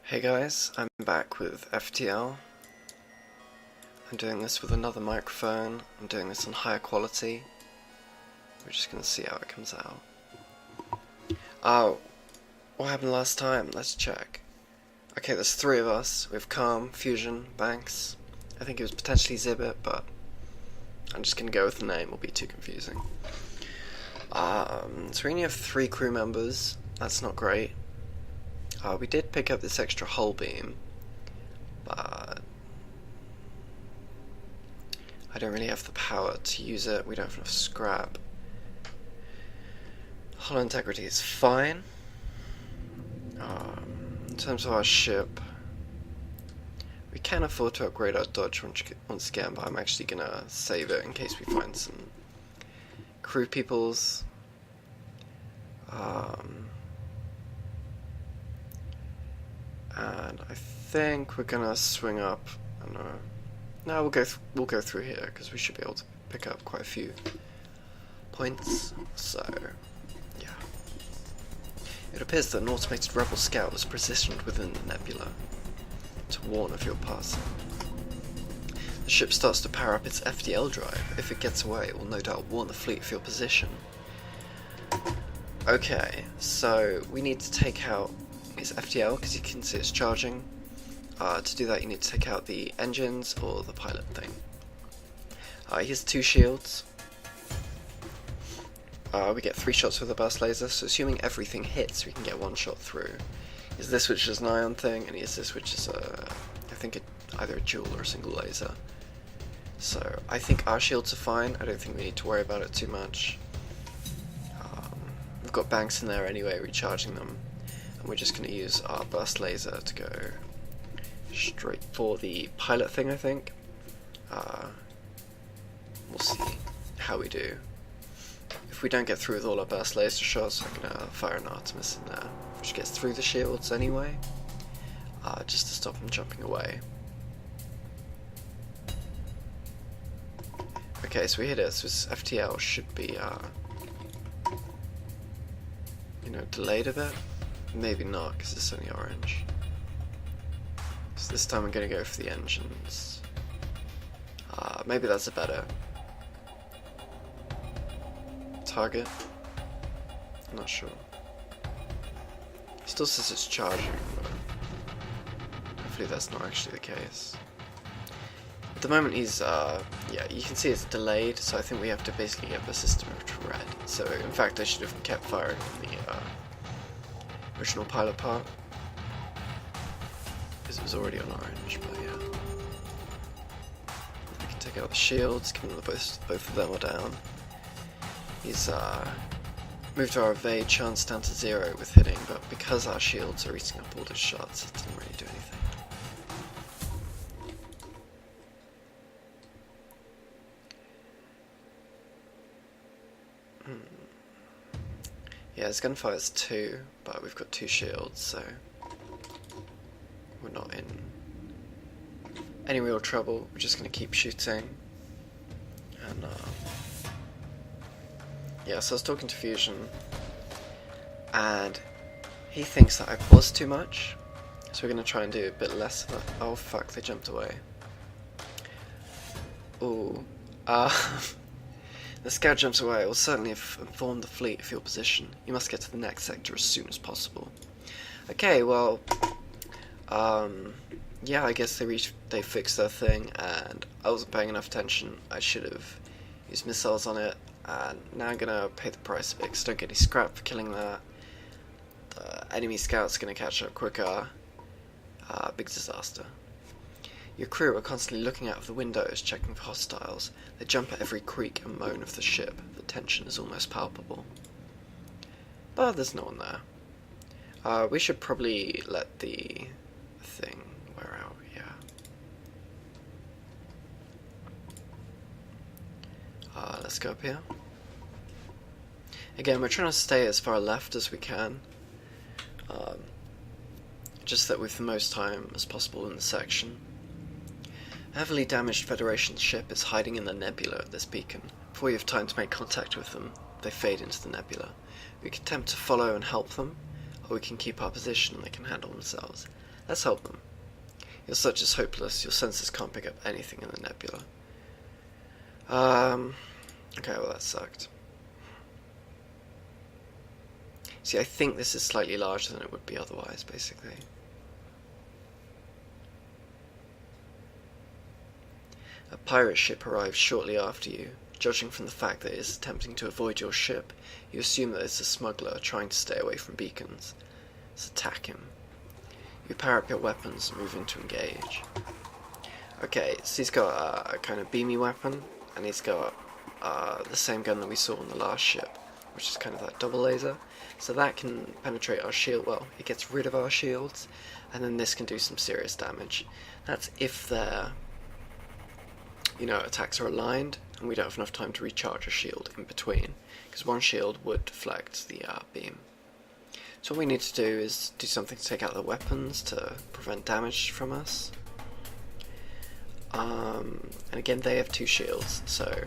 Hey guys, I'm back with FTL. I'm doing this with another microphone. I'm doing this on higher quality. We're just gonna see how it comes out. Oh, what happened last time? Let's check. Okay, there's three of us. We have Calm, Fusion, Banks. I think it was potentially Zibbit, but I'm just gonna go with the name, it'll be too confusing. So we only have 3 crew members. That's not great. We did pick up this extra hull beam, but I don't really have the power to use it. We don't have enough scrap. Hull integrity is fine. In terms of our ship, we can afford to upgrade our dodge once again, but I'm actually gonna save it in case we find some crew peoples. And I think we're gonna swing up. I don't know. No, we'll go through here because we should be able to pick up quite a few points. So, yeah. It appears that an automated rebel scout was positioned within the nebula to warn of your passing. The ship starts to power up its FTL drive. If it gets away, it will no doubt warn the fleet of your position. Okay, so we need to take out its FTL because you can see it's charging. To do that, you need to take out the engines or the pilot thing. Here's 2 shields. We get 3 shots with a burst laser, so assuming everything hits, we can get 1 shot through. Here's this, which is an ion thing, and here's this, which is I think either a dual or a single laser. So I think our shields are fine. I don't think we need to worry about it too much. We've got Banks in there anyway, recharging them. And we're just going to use our burst laser to go straight for the pilot thing, I think. We'll see how we do. If we don't get through with all our burst laser shots, I'm going to fire an Artemis in there, which gets through the shields anyway, just to stop them jumping away. Okay, so we hit it, so this FTL should be, delayed a bit. Maybe not, because it's only orange. So this time I'm going to go for the engines. Maybe that's a better target. I'm not sure. It still says it's charging, but hopefully that's not actually the case. At the moment he's, yeah, you can see it's delayed, so I think we have to basically get the system to red. So in fact I should have kept firing on the original pilot part, because it was already on orange, but yeah. We can take out the shields, given that both of them are down. He's moved our evade chance down to 0 with hitting, but because our shields are eating up all his shots, it doesn't really do anything. Yeah, his gunfire's 2, but we've got 2 shields, so we're not in any real trouble. We're just going to keep shooting. And yeah, so I was talking to Fusion, and he thinks that I pause too much, so we're going to try and do a bit less of it. Oh fuck, they jumped away. Ooh. The scout jumps away. It will certainly inform the fleet of your position. You must get to the next sector as soon as possible. Okay, well, yeah, I guess they fixed their thing, and I wasn't paying enough attention. I should have used missiles on it, and now I'm gonna pay the price of it, because I don't get any scrap for killing that. The enemy scout's gonna catch up quicker. Big disaster. Your crew are constantly looking out of the windows, checking for hostiles. They jump at every creak and moan of the ship. The tension is almost palpable. But there's no one there. We should probably let the thing wear out, yeah. Let's go up here. Again, we're trying to stay as far left as we can. Just that with the most time as possible in the section. A heavily damaged Federation ship is hiding in the nebula at this beacon. Before you have time to make contact with them, they fade into the nebula. We can attempt to follow and help them, or we can keep our position and they can handle themselves. Let's help them. Your search is hopeless. Your sensors can't pick up anything in the nebula. Okay, well that sucked. See, I think this is slightly larger than it would be otherwise, basically. A pirate ship arrives shortly after you. Judging from the fact that it is attempting to avoid your ship, you assume that it's a smuggler trying to stay away from beacons. Let's attack him. You power up your weapons and move in to engage. Okay, so he's got a kind of beamy weapon, and he's got the same gun that we saw on the last ship, which is kind of that double laser. So that can penetrate our shield. Well, it gets rid of our shields, and then this can do some serious damage. That's if their, attacks are aligned, and we don't have enough time to recharge a shield in between, because one shield would deflect the beam. So what we need to do is do something to take out the weapons to prevent damage from us. And again, they have 2 shields, so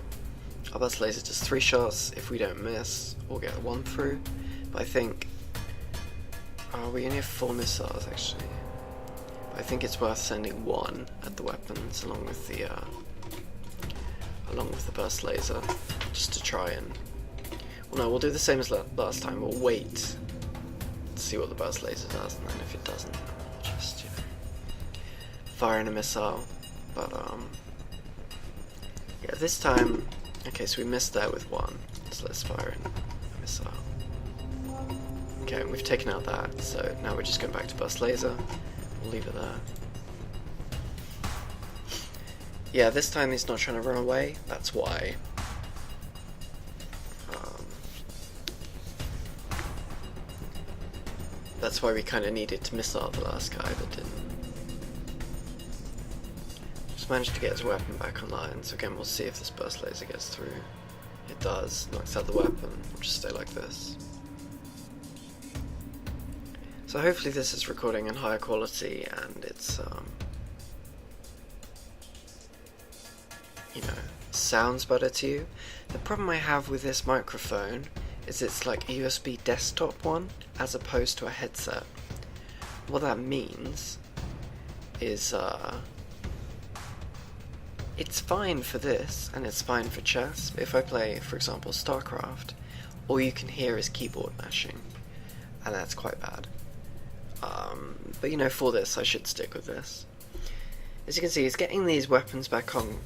our burst laser does 3 shots. If we don't miss, we'll get 1 through. But I think we only have 4 missiles actually. But I think it's worth sending 1 at the weapons along with the burst laser, just to try and. Well, no, we'll do the same as last time. We'll wait to see what the burst laser does, and then if it doesn't, just fire in a missile. But yeah, this time. Okay, so we missed there with 1, so let's fire in a missile. Okay, we've taken out that, so now we're just going back to burst laser. We'll leave it there. Yeah, this time he's not trying to run away, that's why. That's why we kind of needed to missile the last guy, but didn't. Just managed to get his weapon back online, so again we'll see if this burst laser gets through. It does, knocks out the weapon. We'll just stay like this. So hopefully this is recording in higher quality and it's sounds better to you. The problem I have with this microphone is it's like a USB desktop one as opposed to a headset. What that means is it's fine for this and it's fine for chess, but if I play, for example, StarCraft, all you can hear is keyboard mashing, and that's quite bad. But for this I should stick with this. As you can see, it's getting these weapons back on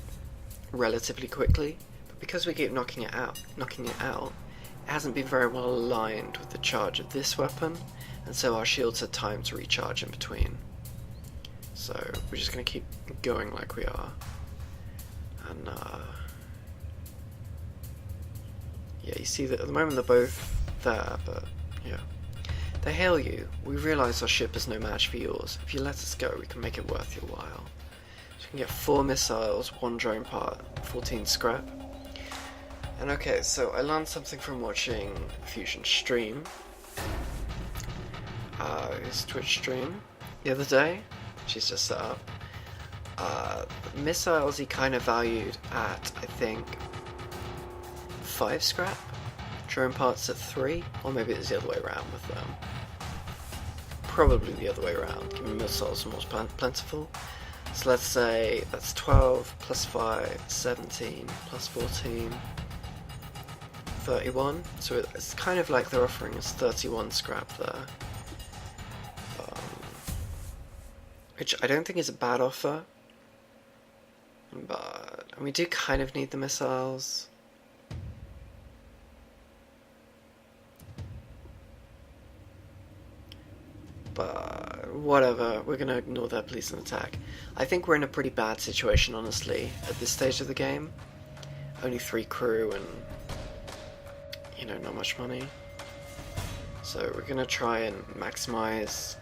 relatively quickly, but because we keep knocking it out, it hasn't been very well aligned with the charge of this weapon, and so our shields had time to recharge in between. So we're just going to keep going like we are. And yeah, you see that at the moment they're both there, but yeah. They hail you. We realise our ship is no match for yours. If you let us go, we can make it worth your while. So we can get 4 missiles, 1 drone part, 14 scrap. And okay, so I learned something from watching Fusion stream, his Twitch stream, the other day. She's just set up. Missiles he kind of valued at, I think, 5 scrap. Drone parts at 3, or maybe it's the other way around with them. Probably the other way around, given missiles are more plentiful. So let's say that's 12 plus 5, 17 plus 14, 31. So it's kind of like they're offering us 31 scrap there. Which I don't think is a bad offer. But and we do kind of need the missiles. But whatever, we're going to ignore their police and attack. I think we're in a pretty bad situation, honestly, at this stage of the game. Only 3 crew and, not much money. So we're going to try and maximize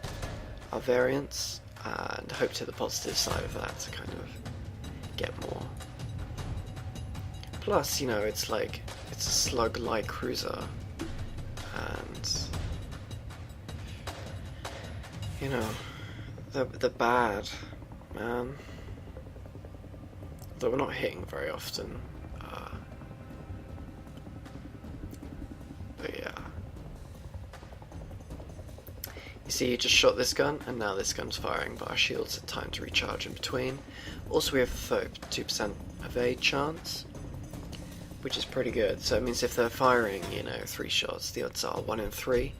our variance and hope to the positive side of that to kind of get more. Plus, it's like, it's a slug-like cruiser, and they're bad, man. Though we're not hitting very often. But yeah. You see he just shot this gun, and now this gun's firing, but our shields had time to recharge in between. Also, we have a 32% evade chance, which is pretty good. So it means if they're firing, 3 shots, the odds are 1 in 3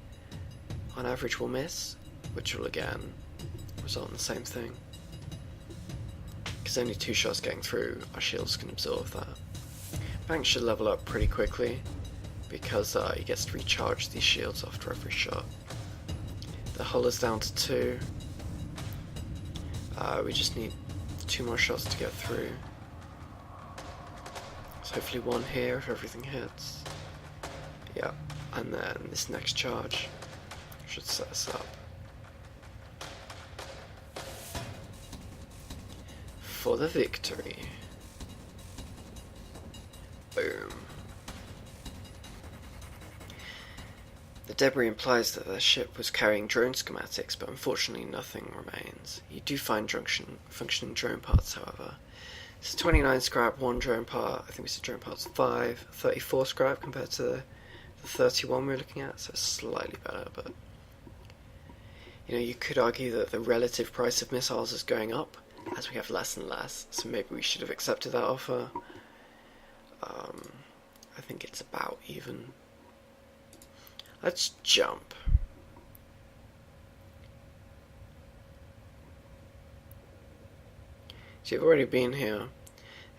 on average will miss, which will again result in the same thing. Because only 2 shots getting through, our shields can absorb that. Bank should level up pretty quickly, because he gets to recharge these shields after every shot. The hull is down to 2. We just need 2 more shots to get through. So hopefully 1 here if everything hits. Yeah, and then this next charge should set us up for the victory. Boom. The debris implies that the ship was carrying drone schematics, but unfortunately nothing remains. You do find functioning drone parts, however. It's 29 scrap, 1 drone part. I think we said drone parts 5, 34 scrap compared to the 31 we were looking at, so it's slightly better, but you could argue that the relative price of missiles is going up as we have less and less, so maybe we should have accepted that offer. I think it's about even. Let's jump. So you've already been here.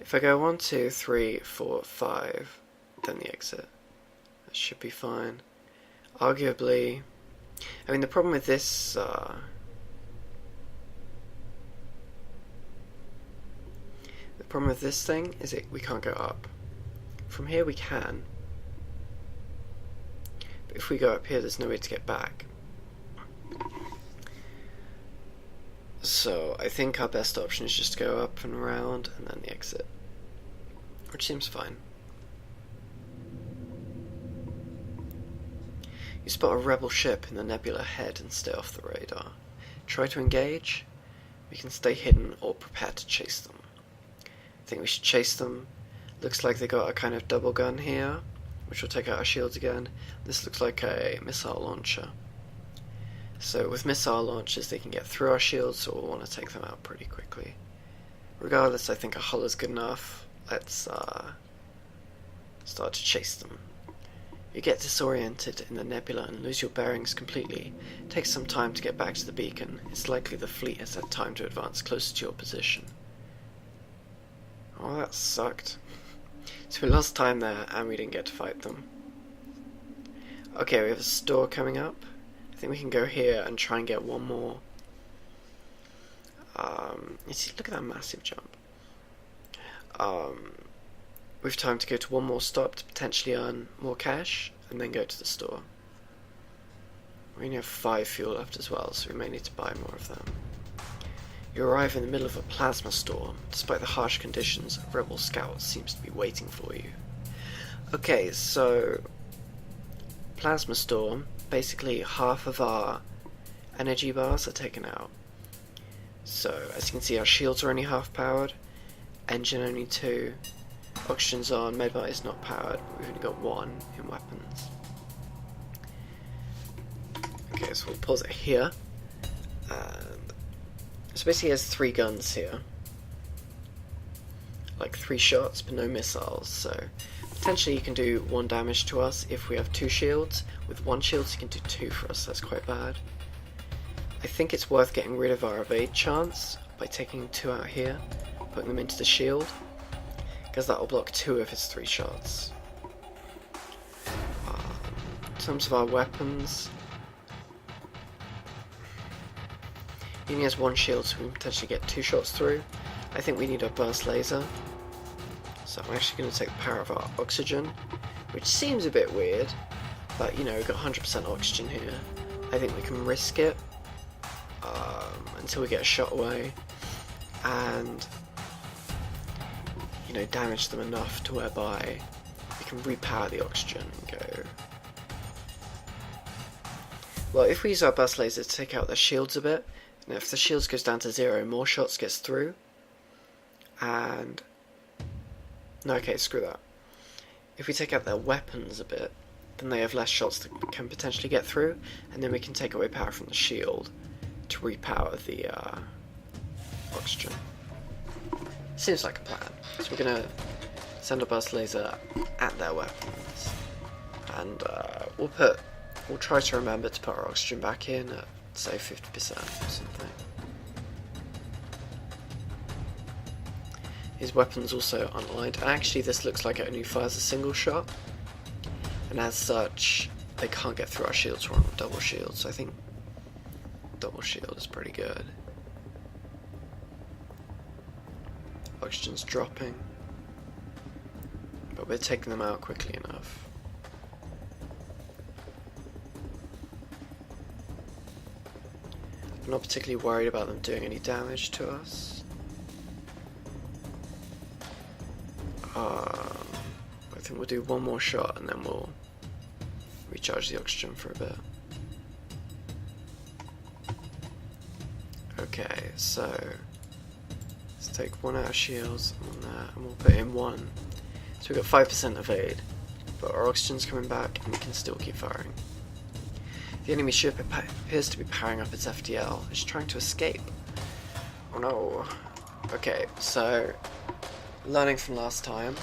If I go 1, 2, 3, 4, 5, then the exit. That should be fine. Arguably, I mean the problem with this the problem with this thing is we can't go up. From here we can. But if we go up here there's no way to get back. So I think our best option is just to go up and around and then the exit. Which seems fine. You spot a rebel ship in the nebula ahead and stay off the radar. Try to engage. We can stay hidden or prepare to chase them. I think we should chase them. Looks like they got a kind of double gun here, which will take out our shields again. This looks like a missile launcher. So with missile launchers they can get through our shields, so we'll want to take them out pretty quickly. Regardless, I think a hull is good enough. Let's start to chase them. You get disoriented in the nebula and lose your bearings completely. It takes some time to get back to the beacon. It's likely the fleet has had time to advance closer to your position. Oh, that sucked. So we lost time there and we didn't get to fight them. Okay, we have a store coming up. I think we can go here and try and get one more. Look at that massive jump. We have time to go to one more stop to potentially earn more cash and then go to the store. We only have 5 fuel left as well, so we may need to buy more of them. You arrive in the middle of a plasma storm. Despite the harsh conditions, a rebel scout seems to be waiting for you. Okay, so plasma storm, basically half of our energy bars are taken out. So as you can see, our shields are only half powered, engine only 2, oxygen's on, medbot is not powered, but we've only got 1 in weapons. Okay, so we'll pause it here. And so basically it has 3 guns here. Like 3 shots, but no missiles, so potentially you can do 1 damage to us if we have 2 shields. With 1 shield you can do 2 for us, that's quite bad. I think it's worth getting rid of our evade chance by taking 2 out here, putting them into the shield, because that will block 2 of his 3 shots. In terms of our weapons, he only has 1 shield, so we can potentially get 2 shots through. I think we need a burst laser, so I'm actually going to take the power of our oxygen, which seems a bit weird, but we've got 100% oxygen here. I think we can risk it until we get a shot away, and damage them enough to whereby we can repower the oxygen and go. Well, if we use our burst laser to take out their shields a bit, and if the shields goes down to 0, more shots gets through, and no, okay, screw that. If we take out their weapons a bit, then they have less shots that can potentially get through, and then we can take away power from the shield to repower the oxygen. Seems like a plan. So we're going to send a burst laser at their weapons, and we'll try to remember to put our oxygen back in at, say, 50% or something. His weapon's also unaligned, and actually this looks like it only fires a single shot, and as such they can't get through our shields. We're on double shield, so I think double shield is pretty good. Oxygen's dropping, but we're taking them out quickly enough. I'm not particularly worried about them doing any damage to us. I think we'll do one more shot and then we'll recharge the oxygen for a bit. Okay, so let's take one out of shields and that, and we'll put in one. So we've got 5% evade, but our oxygen's coming back and we can still keep firing. The enemy ship appears to be powering up its FTL. It's trying to escape. Oh no. Okay, so learning from last time,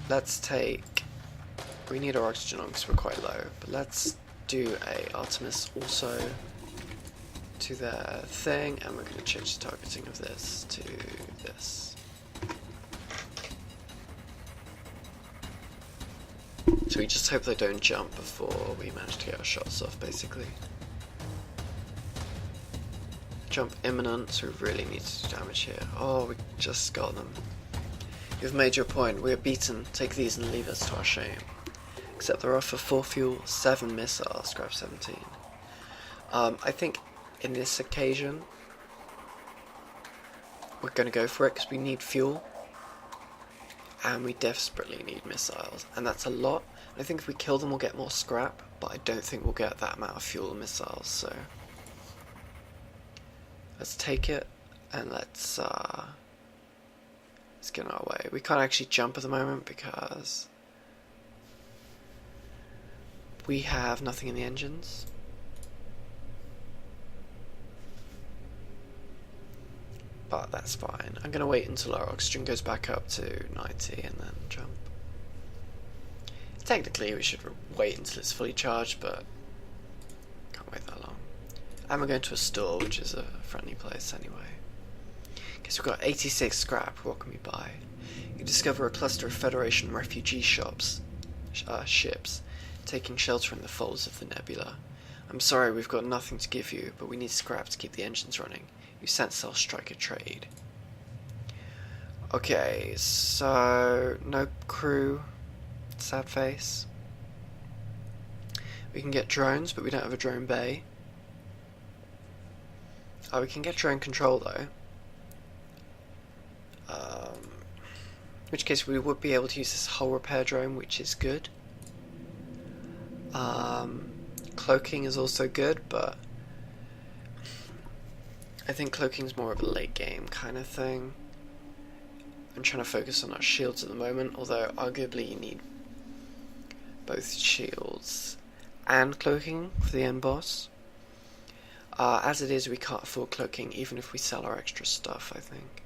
let's take, we need our oxygen on because we're quite low, but let's do a Artemis also to their thing, and we're going to change the targeting of this to this. So we just hope they don't jump before we manage to get our shots off, basically. Jump imminent, so we really need to do damage here. Oh, we just got them. You've made your point. We are beaten. Take these and leave us to our shame. Except they're off for 4 fuel, 7 missiles, scrap 17. I think in this occasion we're going to go for it because we need fuel and we desperately need missiles, and that's a lot. I think if we kill them we'll get more scrap, but I don't think we'll get that amount of fuel and missiles, so let's take it and let's get on our way. We can't actually jump at the moment because we have nothing in the engines. But that's fine. I'm going to wait until our oxygen goes back up to 90 and then jump. Technically we should wait until it's fully charged, but can't wait that long. And we're going to a store, which is a friendly place anyway. Okay, so we've got 86 scrap. What can we buy? You discover a cluster of Federation refugee ships, taking shelter in the folds of the nebula. I'm sorry, we've got nothing to give you, but we need scrap to keep the engines running. You sent Cell Strike a trade. Okay, so no crew. Sad face. We can get drones, but we don't have a drone bay. Oh, we can get drone control though. In which case we would be able to use this hull repair drone, which is good. Cloaking is also good, but I think cloaking's more of a late game kind of thing. I'm trying to focus on our shields at the moment, although arguably you need both shields and cloaking for the end boss. As it is, we can't afford cloaking even if we sell our extra stuff, I think.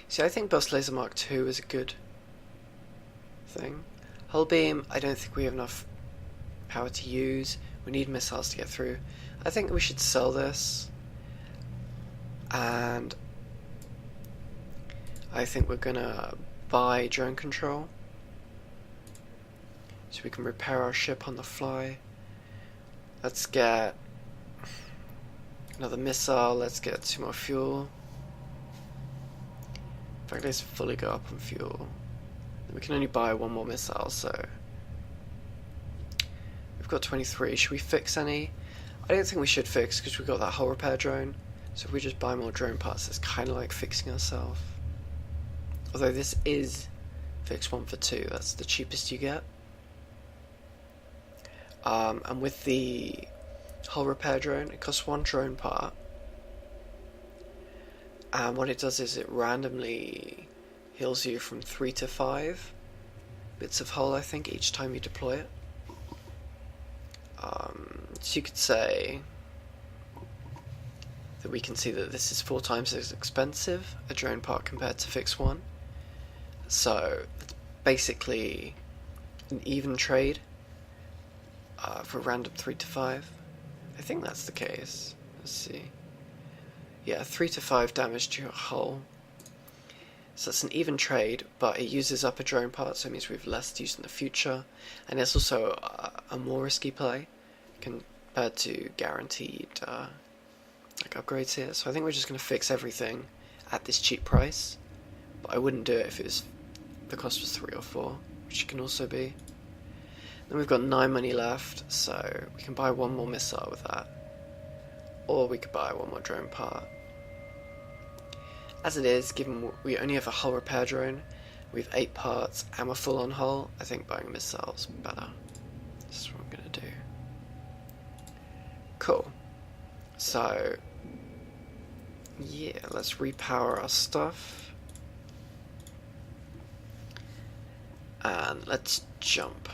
See, I think Burst Laser Mark II is a good thing. Hull Beam, I don't think we have enough power to use. We need missiles to get through. I think we should sell this, and I think we're gonna buy drone control so we can repair our ship on the fly. Let's get another missile, let's get 2 more fuel. In fact, let's fully go up on fuel. We can only buy 1 more missile, so we've got 23. Should we fix any? I don't think we should fix because we've got that hull repair drone. So if we just buy more drone parts, it's kind of like fixing ourselves. Although this is fix 1 for 2. That's the cheapest you get. And with the hull repair drone, it costs 1 drone part. And what it does is it randomly heals you from 3 to 5 bits of hull, I think, each time you deploy it. So you could say that we can see that this is 4 times as expensive a drone part compared to fix one. So it's basically an even trade for random 3 to 5. I think that's the case. Let's see. Yeah, 3 to 5 damage to your hull. So it's an even trade, but it uses up a drone part, so it means we have less to use in the future. And it's also a more risky play compared to guaranteed like upgrades here. So I think we're just going to fix everything at this cheap price. But I wouldn't do it if the cost was 3 or 4, which it can also be. Then we've got 9 money left, so we can buy 1 more missile with that. Or we could buy 1 more drone part. As it is, given we only have a hull repair drone, we have 8 parts and we're full on hull, I think buying missiles better. This is what I'm going to do. Cool. So, yeah, let's repower our stuff. And let's jump.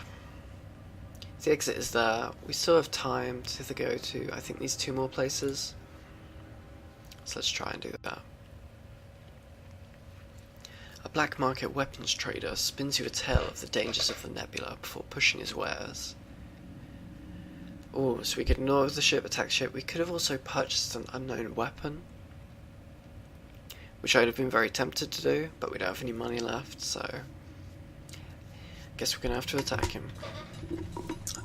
The exit is there. We still have time to go to, I think, these 2 more places. So let's try and do that. A black market weapons trader spins you a tale of the dangers of the nebula before pushing his wares. Oh, so we could ignore the ship, attack ship. We could have also purchased an unknown weapon, which I'd have been very tempted to do, but we don't have any money left, so I guess we're going to have to attack him.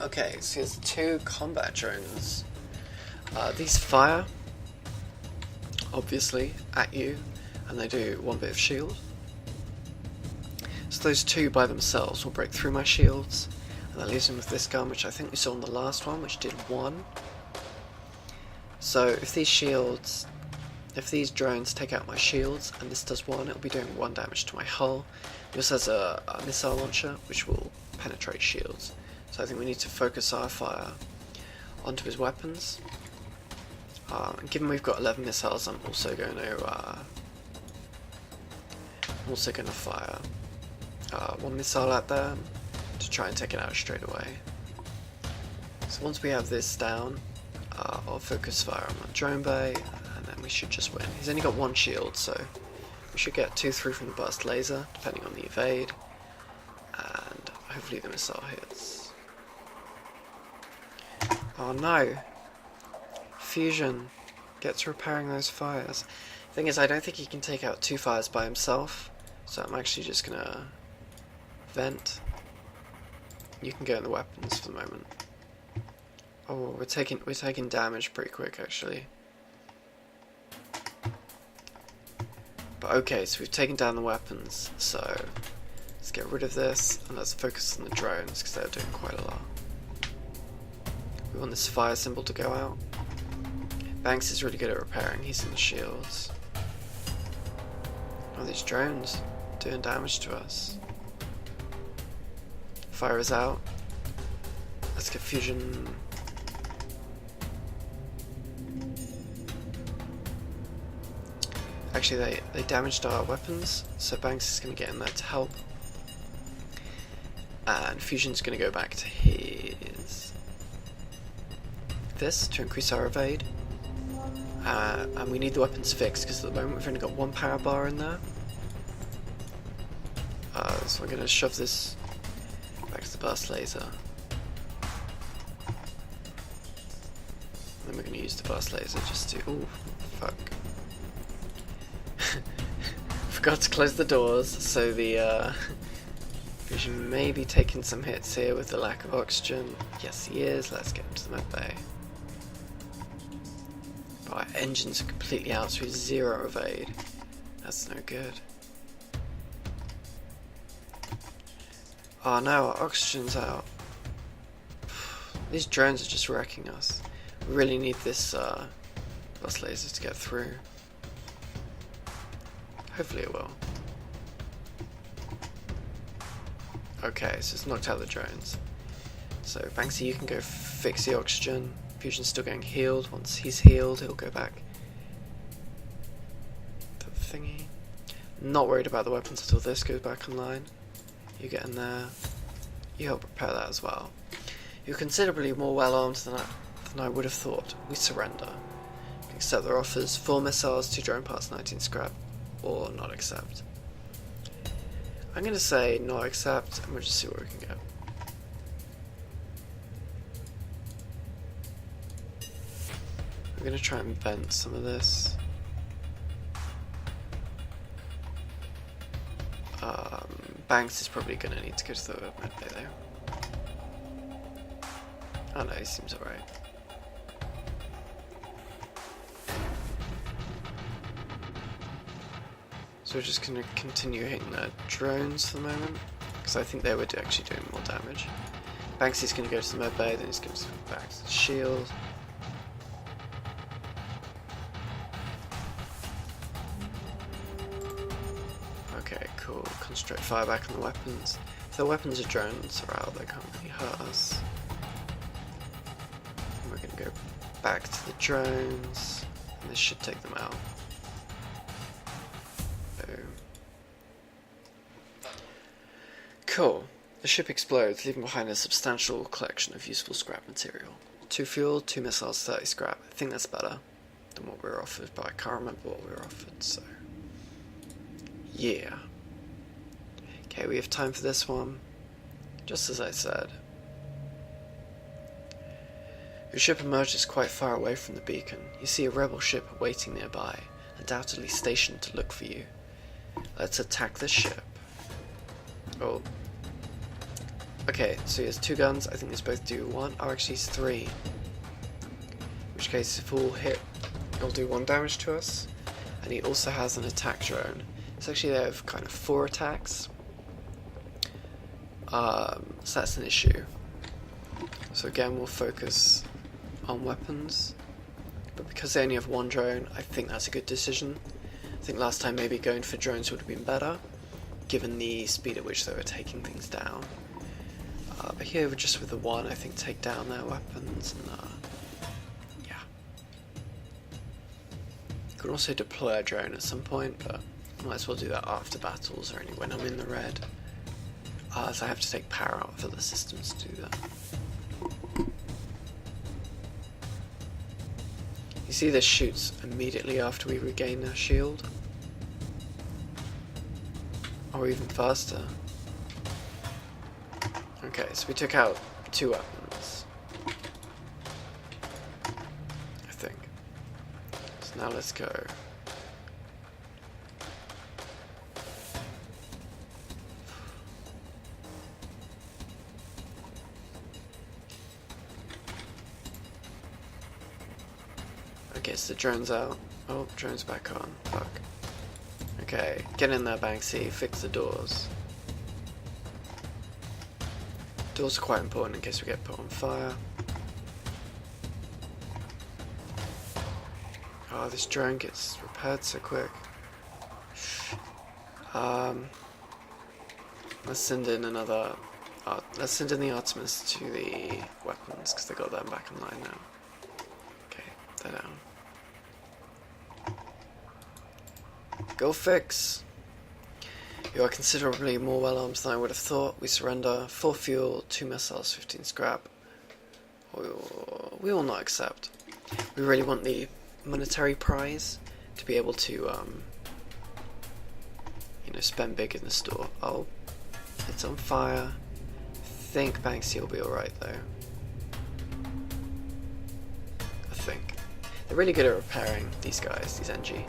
Okay, so here's 2 combat drones. These fire, obviously, at you, and they do 1 bit of shield. So those 2 by themselves will break through my shields, and that leaves them with this gun, which I think we saw on the last one, which did 1. So if these drones take out my shields, and this does 1, it'll be doing 1 damage to my hull. It also has a missile launcher, which will penetrate shields. So I think we need to focus our fire onto his weapons. And given we've got 11 missiles, I'm also going to fire 1 missile out there to try and take it out straight away. So once we have this down, I'll focus fire on my drone bay, and then we should just win. He's only got 1 shield, so we should get 2 through from the burst laser, depending on the evade, and hopefully the missile hits. Oh no! Fusion gets repairing those fires. Thing is, I don't think he can take out 2 fires by himself, so I'm actually just gonna vent. You can go in the weapons for the moment. Oh, we're taking damage pretty quick actually. But okay, so we've taken down the weapons, so let's get rid of this and let's focus on the drones because they're doing quite a lot. We want this fire symbol to go out. Banks is really good at repairing, he's in the shields. Oh, these drones doing damage to us. Fire is out. Let's get fusion. Actually, they damaged our weapons, so Banks is going to get in there to help. And fusion's going to go back to this to increase our evade. And we need the weapons fixed because at the moment we've only got 1 power bar in there. So I'm going to shove this back to the burst laser. And then we're going to use the burst laser just to... Ooh, fuck. Forgot to close the doors, so the fusion may be taking some hits here with the lack of oxygen. Yes, he is. Let's get into the med bay. But our engines are completely out, so we have 0 evade. That's no good. Oh no, our oxygen's out. These drones are just wrecking us. We really need this bus laser to get through. Hopefully it will. Okay, so it's knocked out the drones. So Banksy, you can go fix the oxygen. Fusion's still getting healed. Once he's healed, he'll go back to the thingy. Not worried about the weapons until this goes back online. You get in there. You help repair that as well. You're considerably more well armed than I would have thought. We surrender. Accept their offers: 4 missiles, 2 drone parts, 19 scrap, or not accept. I'm going to say not accept, and we'll just see what we can get. We're going to try and vent some of this. Banks is probably going to need to go to the medbay there. Oh no, he seems alright. So we're just going to continue hitting the drones for the moment, because I think they were actually doing more damage. Banksy's going to go to the medbay, then he's going to swing back to the shield. Okay, cool. Concentrate fire back on the weapons. If the weapons or drones are out, they can't really hurt us. And we're going to go back to the drones, and this should take them out. Boom. Cool. The ship explodes, leaving behind a substantial collection of useful scrap material. 2 fuel, 2 missiles, 30 scrap. I think that's better than what we were offered, but I can't remember what we were offered, so... yeah. Okay, we have time for this one. Just as I said. Your ship emerges quite far away from the beacon. You see a rebel ship waiting nearby, undoubtedly stationed to look for you. Let's attack the ship. Oh. Okay, so he has 2 guns. I think these both do 1. Oh, actually he's 3. In which case, if all hit, it'll do 1 damage to us. And he also has an attack drone. So actually they have kind of 4 attacks. So that's an issue. So again, we'll focus on weapons. But because they only have 1 drone, I think that's a good decision. I think last time maybe going for drones would have been better, given the speed at which they were taking things down. But here, just with the 1, I think take down their weapons and yeah. You can also deploy a drone at some point, but I might as well do that after battles or only when I'm in the red. So I have to take power out for the systems to do that. You see this shoots immediately after we regain our shield? Or even faster. Okay, so we took out 2 weapons. I think. So now let's go. Okay, so the drone's out. Oh, drone's back on. Fuck. Okay, get in there, Banksy. Fix the doors. Doors are quite important in case we get put on fire. Oh, this drone gets repaired so quick. Let's send in another... let's send in the Artemis to the weapons, because they got them back online now. Okay, they're down. Go fix! You are considerably more well armed than I would have thought. We surrender. 4 fuel, 2 missiles, 15 scrap. We will not accept. We really want the monetary prize to be able to, you know, spend big in the store. Oh, it's on fire. I think Banksy will be alright though. I think. They're really good at repairing these guys, these NG.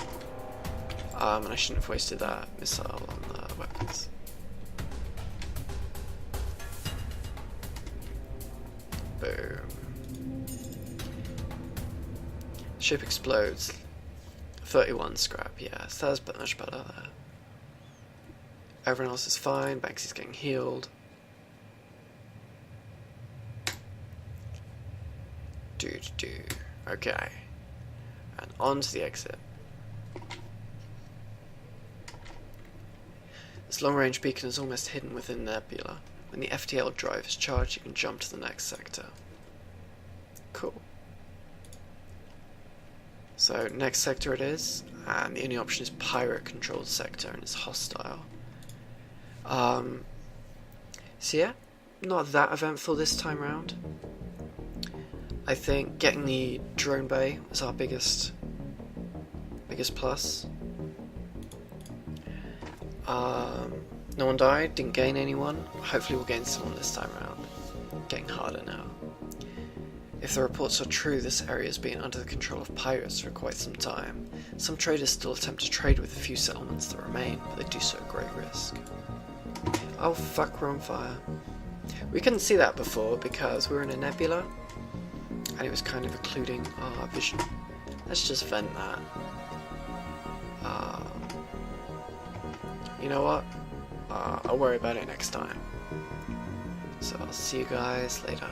And I shouldn't have wasted that missile on the weapons. Boom. Ship explodes. 31 scrap, yeah, so that's much better there. Everyone else is fine, Banksy's getting healed. Okay. And on to the exit. This long-range beacon is almost hidden within the nebula. When the FTL drive is charged, you can jump to the next sector. Cool. So next sector it is, and the only option is pirate controlled sector and it's hostile. So yeah, not that eventful this time round. I think getting the drone bay was our biggest plus. No one died, didn't gain anyone. Hopefully we'll gain someone this time round. Getting harder now. If the reports are true, this area has been under the control of pirates for quite some time. Some traders still attempt to trade with the few settlements that remain, but they do so at great risk. Oh fuck, we're on fire. We couldn't see that before because we were in a nebula and it was kind of occluding our vision. Let's just vent that. You know what? I'll worry about it next time. So I'll see you guys later.